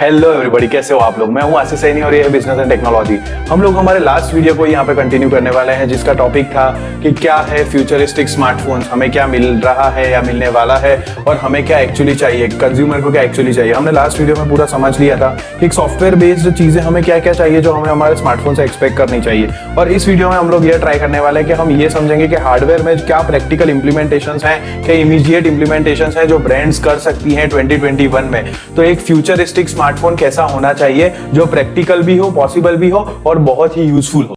Hello everybody, कैसे हो आप लोग। मैं हूं आशीष सैनी और ये है बिजनेस एंड टेक्नोलॉजी। हम लोग हमारे लास्ट वीडियो को यहाँ पे कंटिन्यू करने वाले हैं, जिसका टॉपिक था कि क्या है फ्यूचरिस्टिक स्मार्टफोन्स, हमें क्या मिल रहा है या मिलने वाला है और हमें क्या एक्चुअली चाहिए, कंज्यूमर को क्या एक्चुअली चाहिए। हमने लास्ट वीडियो में पूरा समझ लिया था कि एक सॉफ्टवेयर बेस्ड चीजें हमें क्या क्या चाहिए जो हमें हमारे स्मार्टफोन से एक्सपेक्ट करनी चाहिए। और इस वीडियो में हम लोग ये ट्राई करने वाले हैं कि हम ये समझेंगे कि हार्डवेयर में क्या प्रैक्टिकल इंप्लीमेंटेशंस हैं, क्या इमीडिएट इंप्लीमेंटेशंस हैं जो ब्रांड्स कर सकती हैं 2021 में। तो एक फ्यूचरिस्टिक स्मार्टफोन कैसा होना चाहिए जो प्रैक्टिकल भी हो, पॉसिबल भी हो और बहुत ही यूजफुल हो।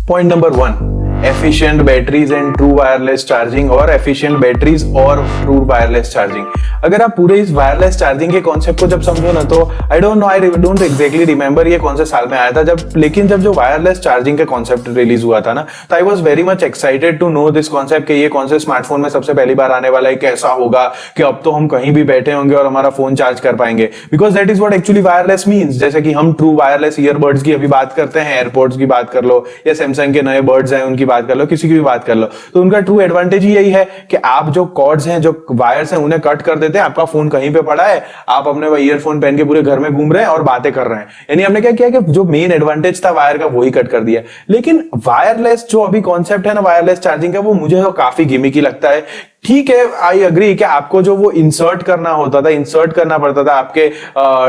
Point number 1, efficient batteries and true wireless charging और एफिशिएंट बैटरीज और ट्रू वायरलेस चार्जिंग। अगर आप पूरे इस वायरलेस चार्जिंग के कॉन्सेप्ट को जब समझो ना, तो आई डोंट एग्जैक्टली रिमेंबर ये कौन से साल में आया था लेकिन जब जो वायरलेस चार्जिंग का कॉन्सेप्ट रिलीज हुआ था ना, तो I was very much excited to know this concept कि ये कौन से स्मार्टफोन में सबसे पहली बार आने वाला है, कैसा होगा कि अब तो हम कहीं भी बैठे होंगे और हमारा फोन चार्ज कर पाएंगे। Because that is what actually wireless means. जैसे कि हम ट्रू वायरलेस ईयरबड्स की अभी बात करते हैं, एयरपोर्ट्स की बात कर लो या सैमसंग के नए बर्ड्स हैं उनकी बात कर लो, किसी की भी बात कर लो, तो उनका ट्रू एडवांटेज ही यही है कि आप जो कॉर्ड्स हैं, जो वायर्स हैं, उन्हें कट कर देते हैं। आपका फोन कहीं पे पड़ा है, आप अपने ईयरफोन पहन के पूरे घर में घूम रहे हैं और बातें कर रहे हैं। यानी हमने क्या किया कि जो मेन एडवांटेज था वायर का वही कट कर दिया। लेकिन वायरलेस जो अभी कॉन्सेप्ट है ना वायरलेस चार्जिंग का, वो मुझे तो काफी गिमिकी लगता है। ठीक है, आई एग्री कि आपको जो वो इंसर्ट करना होता था, इंसर्ट करना पड़ता था आपके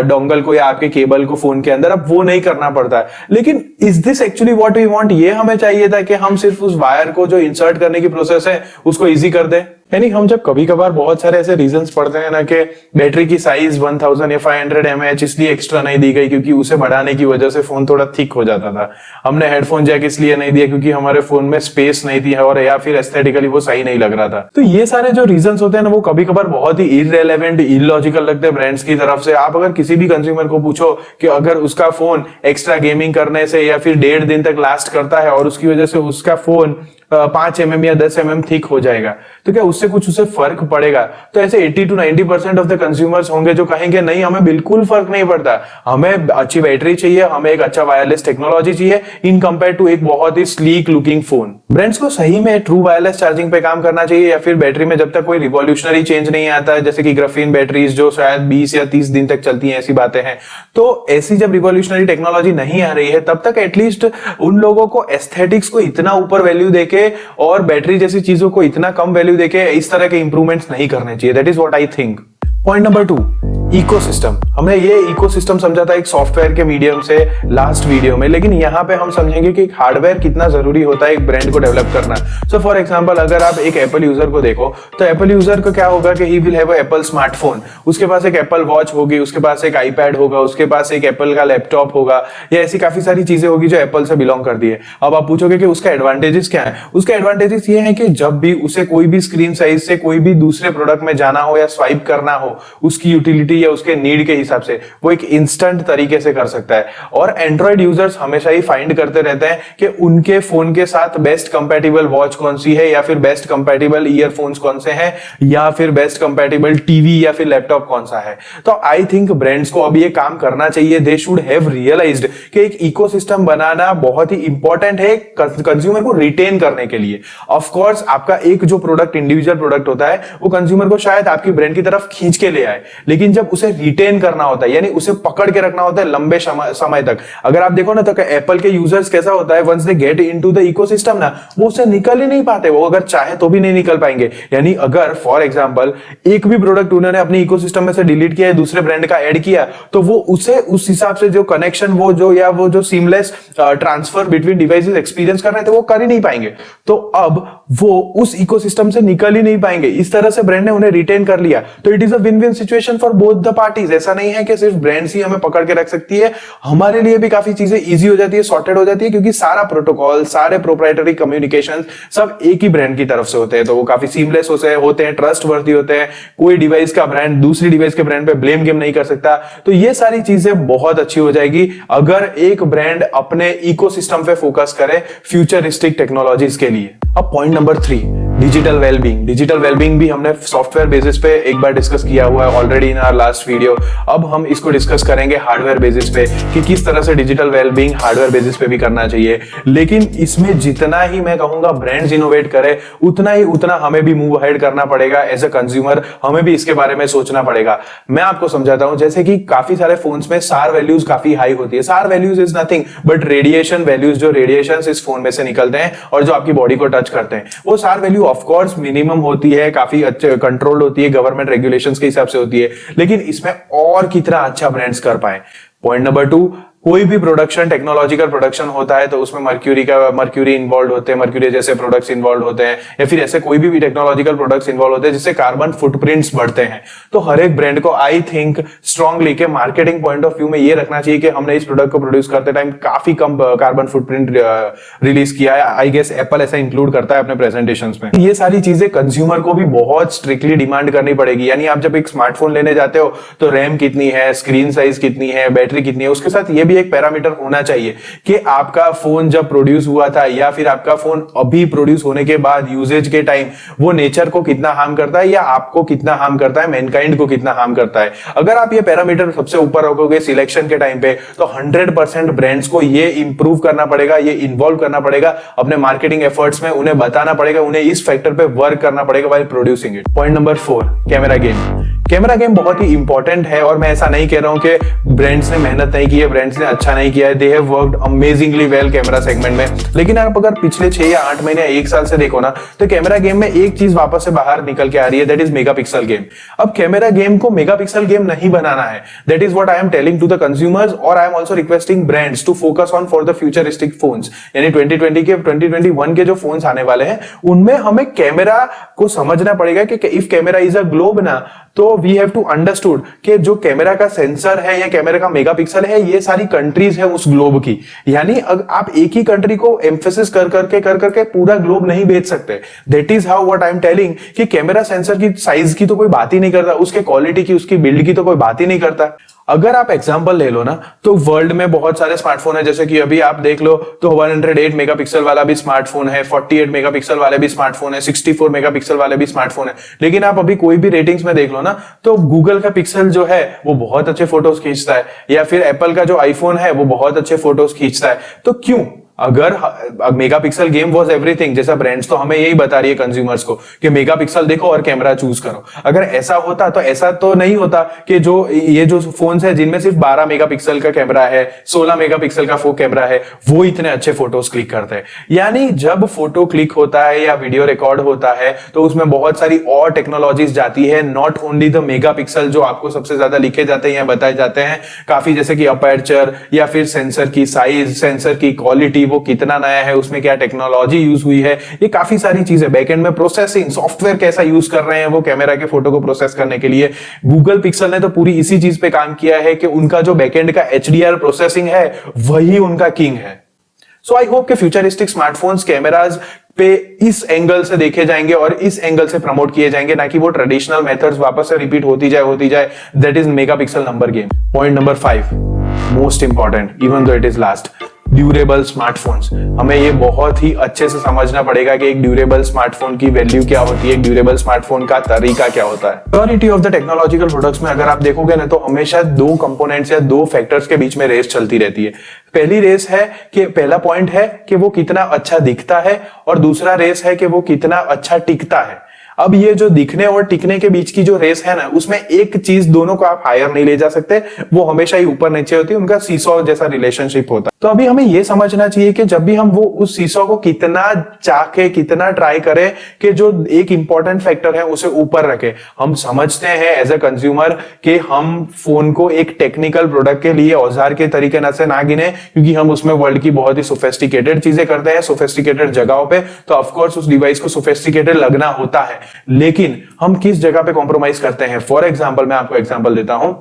डोंगल को या आपके केबल को फोन के अंदर, अब वो नहीं करना पड़ता है। लेकिन is this actually what we want? ये हमें चाहिए था कि हम सिर्फ उस वायर को जो इंसर्ट करने की प्रोसेस है उसको इजी कर दें। यानी हम जब कभी कभार बहुत सारे ऐसे रीजंस पढ़ते हैं ना कि बैटरी की साइज 1000 या 500 mAh इसलिए एक्स्ट्रा नहीं दी गई क्योंकि उसे बढ़ाने की वजह से फोन थोड़ा थिक हो जाता था। हमने हेडफोन जैक इसलिए नहीं दिया क्योंकि हमारे फोन में स्पेस नहीं थी और या फिर एस्थेटिकली वो सही नहीं लग रहा था। तो ये सारे जो रीजंस होते हैं ना, वो कभी कभार बहुत ही इररेलेवेंट, इलॉजिकल लगते हैं ब्रांड्स की तरफ से। आप अगर किसी भी कंज्यूमर को पूछो कि अगर उसका फोन एक्स्ट्रा गेमिंग करने से या फिर 1.5 दिन तक लास्ट करता है और उसकी वजह से उसका फोन 5 mm या 10 mm थिक हो जाएगा, तो क्या उससे कुछ उसे फर्क पड़ेगा? तो ऐसे 80 to 90% ऑफ द कंज्यूमर्स होंगे जो कहेंगे नहीं, हमें बिल्कुल फर्क नहीं पड़ता, हमें अच्छी बैटरी चाहिए, हमें एक अच्छा वायरलेस टेक्नोलॉजी चाहिए इन कंपेयर टू एक बहुत ही स्लीक लुकिंग फोन। ब्रांड्स को सही में ट्रू वायरलेस चार्जिंग पे काम करना चाहिए या फिर बैटरी में जब तक कोई रिवॉल्यूशनरी चेंज नहीं आता है, जैसे कि ग्राफीन बैटरीज जो शायद 20 या 30 दिन तक चलती हैं, ऐसी बातें हैं। तो ऐसी जब रिवॉल्यूशनरी टेक्नोलॉजी नहीं आ रही है, तब तक एटलीस्ट उन लोगों को एस्थेटिक्स को इतना ऊपर वैल्यू देके और बैटरी जैसी चीजों को इतना कम वैल्यू देके इस तरह के इंप्रूवमेंट्स नहीं करने चाहिए। That is what I think. Point number 2, ecosystem. हमने ये इकोसिस्टम समझा था एक सॉफ्टवेयर के मीडियम से लास्ट वीडियो में, लेकिन यहाँ पे हम समझेंगे कि हार्डवेयर कितना जरूरी होता है एक ब्रांड को डेवलप करना। सो फॉर एग्जांपल, अगर आप एक एप्पल यूजर को देखो तो एप्पल यूजर को क्या होगा कि he will have a Apple smartphone, उसके पास एक एप्पल वॉच होगी, उसके पास एक आईपैड होगा, उसके पास एक एप्पल का लैपटॉप होगा, या ऐसी काफी सारी चीजें होगी जो एप्पल से बिलोंग करती है। अब आप पूछोगे कि उसका एडवांटेजेस क्या है? उसके एडवांटेजेस ये है कि जब भी उसे कोई भी स्क्रीन साइज से कोई भी दूसरे प्रोडक्ट में जाना हो या स्वाइप करना हो, उसकी यूटिलिटी या उसके नीड के हिसाब से वो एक इंस्टेंट तरीके से कर सकता है। और एंड्रॉइड यूजर्स हमेशा ही फाइंड करते रहते हैं कि उनके फोन के साथ बेस्ट कंपैटिबल वॉच कौन सी है, या फिर बेस्ट कंपैटिबल ईयरफोन्स कौन से हैं, या फिर बेस्ट कंपैटिबल टीवी या फिर लैपटॉप कौन सा है। तो आई थिंक ब्रांड्स को अब ये काम करना चाहिए। दे शुड हैव रियलाइज्ड कि एक इकोसिस्टम बनाना बहुत ही इंपॉर्टेंट है कंज्यूमर को रिटेन करने के लिए। ऑफ कोर्स आपका एक जो प्रोडक्ट, इंडिविजुअल प्रोडक्ट होता है, वो कंज्यूमर को शायद आपकी ब्रांड की तरफ खींच के ले आए, लेकिन जब उसे रिटेन करना होता है, यानी उसे पकड़ के रखना होता है लंबे समय तक। अगर आप देखो ना तो एप्पल के यूजर्स कैसा होता है, once they get into the ecosystem ना, वो उससे निकल ही नहीं पाते, वो अगर चाहे तो भी नहीं निकल पाएंगे। यानी अगर फॉर एग्जांपल एक भी प्रोडक्ट उन्होंने अपने इकोसिस्टम में से डिलीट किया है, दूसरे ब्रांड का ऐड किया, तो वो उसे उस हिसाब से जो कनेक्शन वो जो seamless transfer between devices experience कर रहे थे वो कर ही नहीं पाएंगे। तो अब वो उस इकोसिस्टम से निकल ही नहीं पाएंगे। इस तरह से ब्रांड ने उन्हें रिटेन कर लिया, तो it is a win win situation for both the parties. ऐसा नहीं है कि सिर्फ ब्रांड्स ही हमें पकड़ के रख सकती है, हमारे लिए भी काफी चीजें इजी हो जाती है, सॉर्टेड हो जाती है, क्योंकि सारा प्रोटोकॉल, सारे प्रोप्राइटरी कम्युनिकेशन सब एक ही ब्रांड की तरफ से होते हैं, तो वो काफी सीमलेस होते हैं, ट्रस्टवर्दी होते हैं। कोई डिवाइस का ब्रांड दूसरी डिवाइस के ब्रांड पे ब्लेम गेम नहीं कर सकता। तो ये सारी चीजें बहुत अच्छी हो जाएगी अगर एक ब्रांड अपने इकोसिस्टम पे फोकस करे फ्यूचरिस्टिक टेक्नोलॉजीज के लिए। अब पॉइंट नंबर 3, डिजिटल वेलबींग भी हमने सॉफ्टवेयर बेसिस पे एक बार डिस्कस किया हुआ है already in our last video. अब हम इसको डिस्कस करेंगे हार्डवेयर बेसिस पे कि किस तरह से डिजिटल वेलबींग हार्डवेयर बेसिस पे भी करना चाहिए। लेकिन इसमें जितना ही मैं कहूंगा ब्रांड्स इनोवेट करे उतना हमें भी मूव अहेड करना पड़ेगा। एज अ कंज्यूमर हमें भी इसके बारे में सोचना पड़ेगा। मैं आपको समझाता हूं, जैसे कि काफी सारे फोन्स में सार वैल्यूज काफी हाई होती है। सार values is nothing but radiation values, जो रेडिएशन इस फोन में से निकलते हैं और जो आपकी बॉडी को टच करते हैं, वो सार वैल्यू ऑफ कोर्स मिनिमम होती है, काफी अच्छे कंट्रोल्ड होती है, गवर्नमेंट रेगुलेशंस के हिसाब से होती है। लेकिन इसमें और कितना अच्छा ब्रांड्स कर पाए। पॉइंट नंबर 2, कोई भी प्रोडक्शन, टेक्नोलॉजिकल प्रोडक्शन होता है तो उसमें मर्क्यूरी इन्वॉल्व होते हैं, मर्क्यूरी जैसे प्रोडक्ट्स इन्वॉल्व होते हैं, या फिर ऐसे कोई भी टेक्नोलॉजिकल प्रोडक्ट्स इन्वॉल्व होते हैं जिससे कार्बन फुटप्रिंट्स बढ़ते हैं। तो हर एक ब्रांड को आई थिंक स्ट्रांगली के मार्केटिंग पॉइंट ऑफ व्यू में ये रखना चाहिए कि हमने इस प्रोडक्ट को प्रोड्यूस करते टाइम काफी कम कार्बन फुटप्रिंट रिलीज किया है। आई गेस एप्पल ऐसा इंक्लूड करता है अपने प्रेजेंटेशंस में। ये सारी चीजें कंज्यूमर को भी बहुत स्ट्रिक्टली डिमांड करनी पड़ेगी। यानी आप जब एक स्मार्टफोन लेने जाते हो तो रैम कितनी है, स्क्रीन साइज कितनी है, बैटरी कितनी है, उसके साथ ये भी एक पैरामीटर होना चाहिए कि आपका फोन जब प्रोड्यूस हुआ था या फिर आपका फोन अभी प्रोड्यूस होने के बाद यूजेज के टाइम वो नेचर को कितना हार्म करता है या आपको कितना हार्म करता है, मैनकाइंड को कितना हार्म करता है। अगर आप ये पैरामीटर सबसे ऊपर रखोगे सिलेक्शन के टाइम पे तो 100% ब्रांड्स को ये इंप्रूव करना पड़ेगा, ये इन्वॉल्व करना पड़ेगा अपने मार्केटिंग एफर्ट्स में। उन्हें बताना पड़ेगा, उन्हें इस फैक्टर पे वर्क करना पड़ेगा while producing it. Point number 4, camera game. Camera game बहुत ही इंपॉर्टेंट है और मैं ऐसा नहीं कह रहा हूं कि ब्रांड्स ने मेहनत नहीं की है, ब्रांड्स ने अच्छा नहीं किया है। They have worked amazingly well camera segment में। लेकिन आप अगर पिछले 6 या 8 महीने, 1 साल से देखो ना, तो कैमरा गेम में एक चीज वापस से बाहर निकल के आ रही है, दैट इज मेगापिक्सल गेम। अब कैमरा गेम को मेगापिक्सल गेम नहीं बनाना है, that is what I am telling to the consumers, और I am also requesting brands to focus on for the futuristic phones. यानी 2021 के जो फोन्स आने वाले हैं उनमें हमें कैमरा को समझना पड़ेगा कि if camera is a globe ना, तो वी हैव टू अंडरस्टूड कि जो कैमरा का सेंसर है या कैमरा का मेगापिक्सल है, ये सारी कंट्रीज है उस ग्लोब की। यानी आप एक ही कंट्री को एम्फेसिस कर करके पूरा ग्लोब नहीं बेच सकते। That is how what I am telling कि कैमरा सेंसर की साइज की तो कोई बात ही नहीं करता, उसके क्वालिटी की, उसकी बिल्ड की तो कोई बात ही नहीं करता। अगर आप एग्जांपल ले लो ना, तो वर्ल्ड में बहुत सारे स्मार्टफोन है, जैसे कि अभी आप देख लो तो 108 मेगापिक्सल वाला भी स्मार्टफोन है, 48 मेगापिक्सल वाले भी स्मार्टफोन है, 64 मेगापिक्सल वाले भी स्मार्टफोन है। लेकिन आप अभी कोई भी रेटिंग्स में देख लो ना, तो गूगल का पिक्सल जो है वो बहुत अच्छे फोटोज खींचता है, या फिर एप्पल का जो आईफोन है वो बहुत अच्छे फोटोज खींचता है। तो क्यों? अगर मेगापिक्सल गेम वाज एवरीथिंग, जैसा ब्रांड्स तो हमें यही बता रही है कंज्यूमर्स को कि मेगापिक्सल देखो और कैमरा चूज करो। अगर ऐसा होता तो ऐसा तो नहीं होता कि ये जो फोन्स है जिनमें सिर्फ 12 मेगापिक्सल का कैमरा है, 16 मेगापिक्सल का कैमरा है, वो इतने अच्छे फोटोज क्लिक करते हैं। यानी जब फोटो क्लिक होता है या वीडियो रिकॉर्ड होता है तो उसमें बहुत सारी और टेक्नोलॉजीज जाती है, नॉट ओनली द मेगापिक्सल जो आपको सबसे ज्यादा लिखे जाते हैं या बताए जाते हैं। काफी जैसे कि अपर्चर या फिर सेंसर की साइज, सेंसर की क्वालिटी, वो कितना नया है, उसमें क्या टेक्नोलॉजी यूज हुई है, ये काफी सारी चीजें। बैकएंड में प्रोसेसिंग सॉफ्टवेयर कैसा यूज कर रहे हैं वो कैमरा के फोटो को प्रोसेस करने के लिए। गूगल पिक्सल ने तो पूरी इसी चीज पे काम किया है कि उनका जो बैकएंड का HDR प्रोसेसिंग है वही उनका किंग है। सो आई होप कि फ्यूचरिस्टिक स्मार्टफोन्स कैमराज पे इस एंगल से देखे जाएंगे और इस एंगल से प्रमोट किए जाएंगे, ना कि वो ट्रेडिशनल मेथड्स वापस से रिपीट होती जाए। That is megapixel number game. Point number 5, most important even though it is last, durable smartphones. हमें ये बहुत ही अच्छे से समझना पड़ेगा कि एक ड्यूरेबल स्मार्टफोन की वैल्यू क्या होती है, एक ड्यूरेबल स्मार्टफोन का तरीका क्या होता है। Purity of the technological products में अगर आप देखोगे ना, तो हमेशा 2 कंपोनेंट्स या 2 फैक्टर्स के बीच में रेस चलती रहती है। पहली रेस है कि पहला पॉइंट है कि वो कितना अच्छा दिखता है, और दूसरा रेस है कि वो कितना अच्छा टिकता है। अब ये जो दिखने और टिकने के बीच की जो रेस है ना, उसमें एक चीज दोनों को आप हायर नहीं ले जा सकते, वो हमेशा ही ऊपर नीचे होती है, उनका सीसॉ जैसा रिलेशनशिप होता है। तो अभी हमें ये समझना चाहिए कि जब भी हम वो उस सीसॉ को कितना चाहे, कितना ट्राई करें कि जो एक इंपॉर्टेंट फैक्टर है उसे ऊपर रखे। हम समझते हैं एज अ कंज्यूमर कि हम फोन को एक टेक्निकल प्रोडक्ट के लिए औजार के तरीके से ना गिने, क्योंकि हम उसमें वर्ल्ड की बहुत ही सोफिस्टिकेटेड चीजें करते हैं, सोफिस्टिकेटेड जगहों पे, तो ऑफकोर्स उस डिवाइस को सोफिस्टिकेटेड लगना होता है। लेकिन हम किस जगह पे कॉम्प्रोमाइज करते हैं? फॉर एग्जाम्पल मैं आपको एग्जाम्पल देता हूं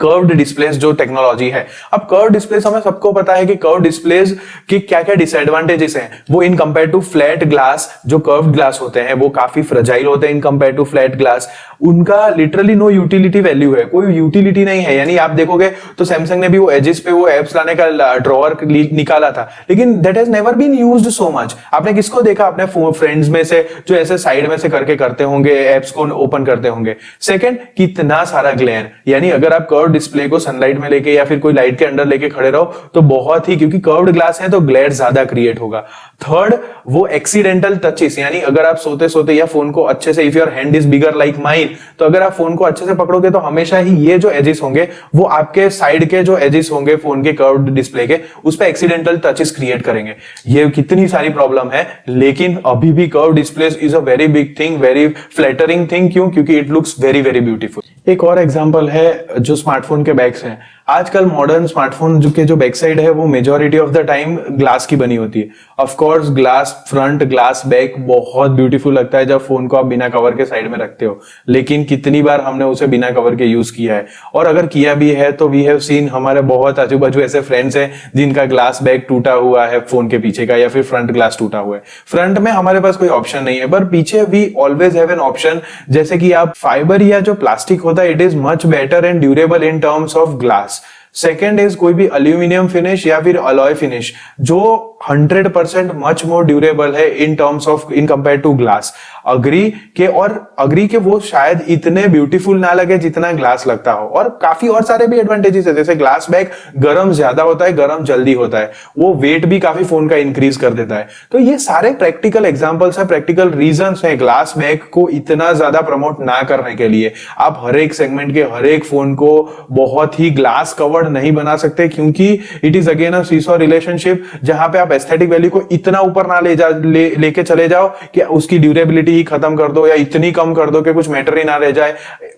कर्व्ड डिस्प्लेस जो टेक्नोलॉजी है। अब कर्व डिस्प्लेस हमें सबको पता है कि कर्व डिस्प्लेस की क्या क्या डिसएडवांटेजेस हैं। वो in compare to flat glass, जो कर्व्ड ग्लास होते हैं वो काफी फ्रेजाइल होते हैं in compare to flat glass. उनका लिटरली नो यूटिलिटी वैल्यू है, कोई यूटिलिटी नहीं है। यानी आप देखोगे तो सैमसंग ने भी वो एजेस पे वो एप्स लाने का ड्रॉअर निकाला था, लेकिन that has never been used so much. आपने किसको देखा अपने फ्रेंड्स में से जो ऐसे साइड में से करके करते होंगे, एप्स को ओपन करते होंगे? सेकंड, कितना सारा ग्लेयर, यानी अगर आप कर्व डिस्प्ले को सनलाइट में लेके या फिर कोई लाइट के अंदर लेके खड़े रहो तो बहुत ही, क्योंकि कर्व्ड ग्लास है तो ग्लेयर ज्यादा क्रिएट होगा। थर्ड, वो एक्सीडेंटल टचेस, यानी अगर आप सोते सोते या फोन को अच्छे से, if your hand is bigger like mine, तो अगर आप फोन को अच्छे से पकड़ोगे तो हमेशा ही ये जो एजेस होंगे वो आपके साइड के जो एजेस होंगे फोन के कर्व्ड डिस्प्ले के, उस पे एक्सीडेंटल टचेस क्रिएट करेंगे। ये कितनी सारी प्रॉब्लम है, लेकिन अभी भी curve display is a very big thing, very flattering thing. क्यों? क्योंकि it looks very very beautiful. एक और एग्जांपल है जो स्मार्टफोन के बैक्स हैं। आजकल मॉडर्न स्मार्टफोन जो बैक साइड है वो majority of the time glass की बनी होती है। Of course glass front, glass back बहुत ब्यूटीफुल लगता है जब फोन को आप बिना कवर के साइड में रखते हो, लेकिन कितनी बार हमने उसे बिना कवर के यूज किया है, और अगर किया भी है तो वी हैव सीन, हमारे बहुत आजू बाजू ऐसे फ्रेंड्स हैं जिनका ग्लास बैक टूटा हुआ है फोन के पीछे का, या फिर फ्रंट ग्लास टूटा हुआ है। फ्रंट में हमारे पास कोई ऑप्शन नहीं है, पर पीछे we always have an option, जैसे कि आप फाइबर या जो प्लास्टिक होता है, it is much better and durable in terms of glass. Second is कोई भी एल्यूमिनियम फिनिश या फिर अलॉय फिनिश जो 100% मच मोर ड्यूरेबल है in terms of, in compare to glass. Agree के वो शायद इतने ब्यूटीफुल ना लगे जितना ग्लास लगता हो, और काफी और सारे भी एडवांटेजेस है, जैसे ग्लास बैग गर्म ज्यादा होता है, गर्म जल्दी होता है, वो वेट भी काफी फोन का इंक्रीज कर देता है। तो ये सारे प्रैक्टिकल एग्जांपल्स है, प्रैक्टिकल रीजंस है ग्लास बैग को इतना ज्यादा प्रमोट ना करने के लिए। आप हर एक सेगमेंट के हर एक फोन को बहुत ही ग्लास कवर्ड नहीं बना सकते, क्योंकि it is again a seesaw relationship, जहां पे आप एस्थेटिक वैल्यू को इतना ऊपर ना लेके चले जाओ कि उसकी ड्यूरेबिलिटी ही खत्म कर दो, या इतनी कम कर दो कि कुछ मैटर ही ना रह जाए।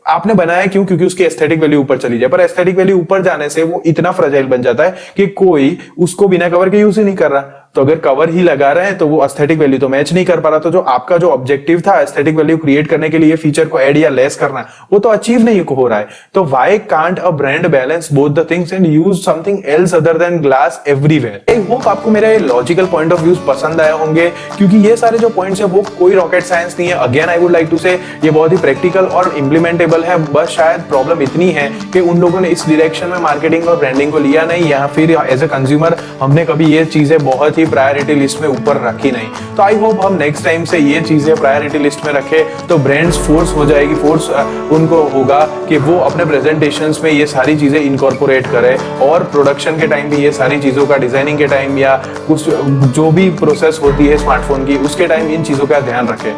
आपने बनाया क्यों? क्योंकि उसकी एस्थेटिक वैल्यू ऊपर चली जाए, पर एस्थेटिक वैल्यू ऊपर जाने से वो इतना फ्रेजाइल बन जाता है कि कोई उसको बिना कवर के यूज ही नहीं कर रहा। तो अगर कवर ही लगा रहे हैं तो वो एस्थेटिक वैल्यू तो मैच नहीं कर पा रहा। तो जो आपका जो ऑब्जेक्टिव था एस्थेटिक वैल्यू क्रिएट करने के लिए फीचर को ऐड या लेस करना, वो तो अचीव नहीं हो रहा है। तो why can't a brand balance both the things and use something else other than glass everywhere? I hope आपको मेरा लॉजिकल पॉइंट ऑफ व्यू पसंद आया होंगे, क्योंकि ये सारे जो पॉइंट्स है वो कोई रॉकेट साइंस नहीं है। Again I would like to say ये बहुत ही प्रैक्टिकल और इंप्लीमेंटेबल है। बस शायद प्रॉब्लम इतनी है कि उन लोगों ने इस डायरेक्शन में मार्केटिंग और ब्रांडिंग को लिया नहीं, या फिर एज ए कंज्यूमर हमने कभी ये चीजें बहुत ही प्रायोरिटी लिस्ट में ऊपर रखी नहीं। तो आई होप हम नेक्स्ट टाइम से ये चीजें प्रायोरिटी लिस्ट में रखें, तो ब्रांड्स फोर्स हो जाएगी, फोर्स उनको होगा कि वो अपने प्रेजेंटेशंस में ये सारी चीजें इनकॉर्पोरेट करें, और प्रोडक्शन के टाइम भी ये सारी चीजों का, डिजाइनिंग के टाइम या कुछ जो भी प्रोसेस होती है स्मार्टफोन की, उसके टाइम इन चीजों का ध्यान रखें।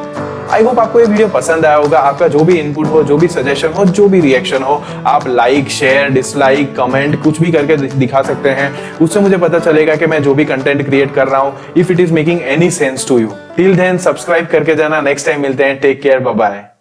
आई होप आपको ये वीडियो पसंद आया होगा। आपका जो भी इनपुट हो, जो भी सजेशन हो, जो भी रिएक्शन हो, आप लाइक, शेयर, डिसलाइक, कमेंट कुछ भी करके दिखा सकते हैं। उससे मुझे पता चलेगा कि मैं जो भी कंटेंट क्रिएट कर रहा हूं, if it is making any sense to you. Till then subscribe करके जाना। नेक्स्ट टाइम मिलते हैं। Take care, bye bye.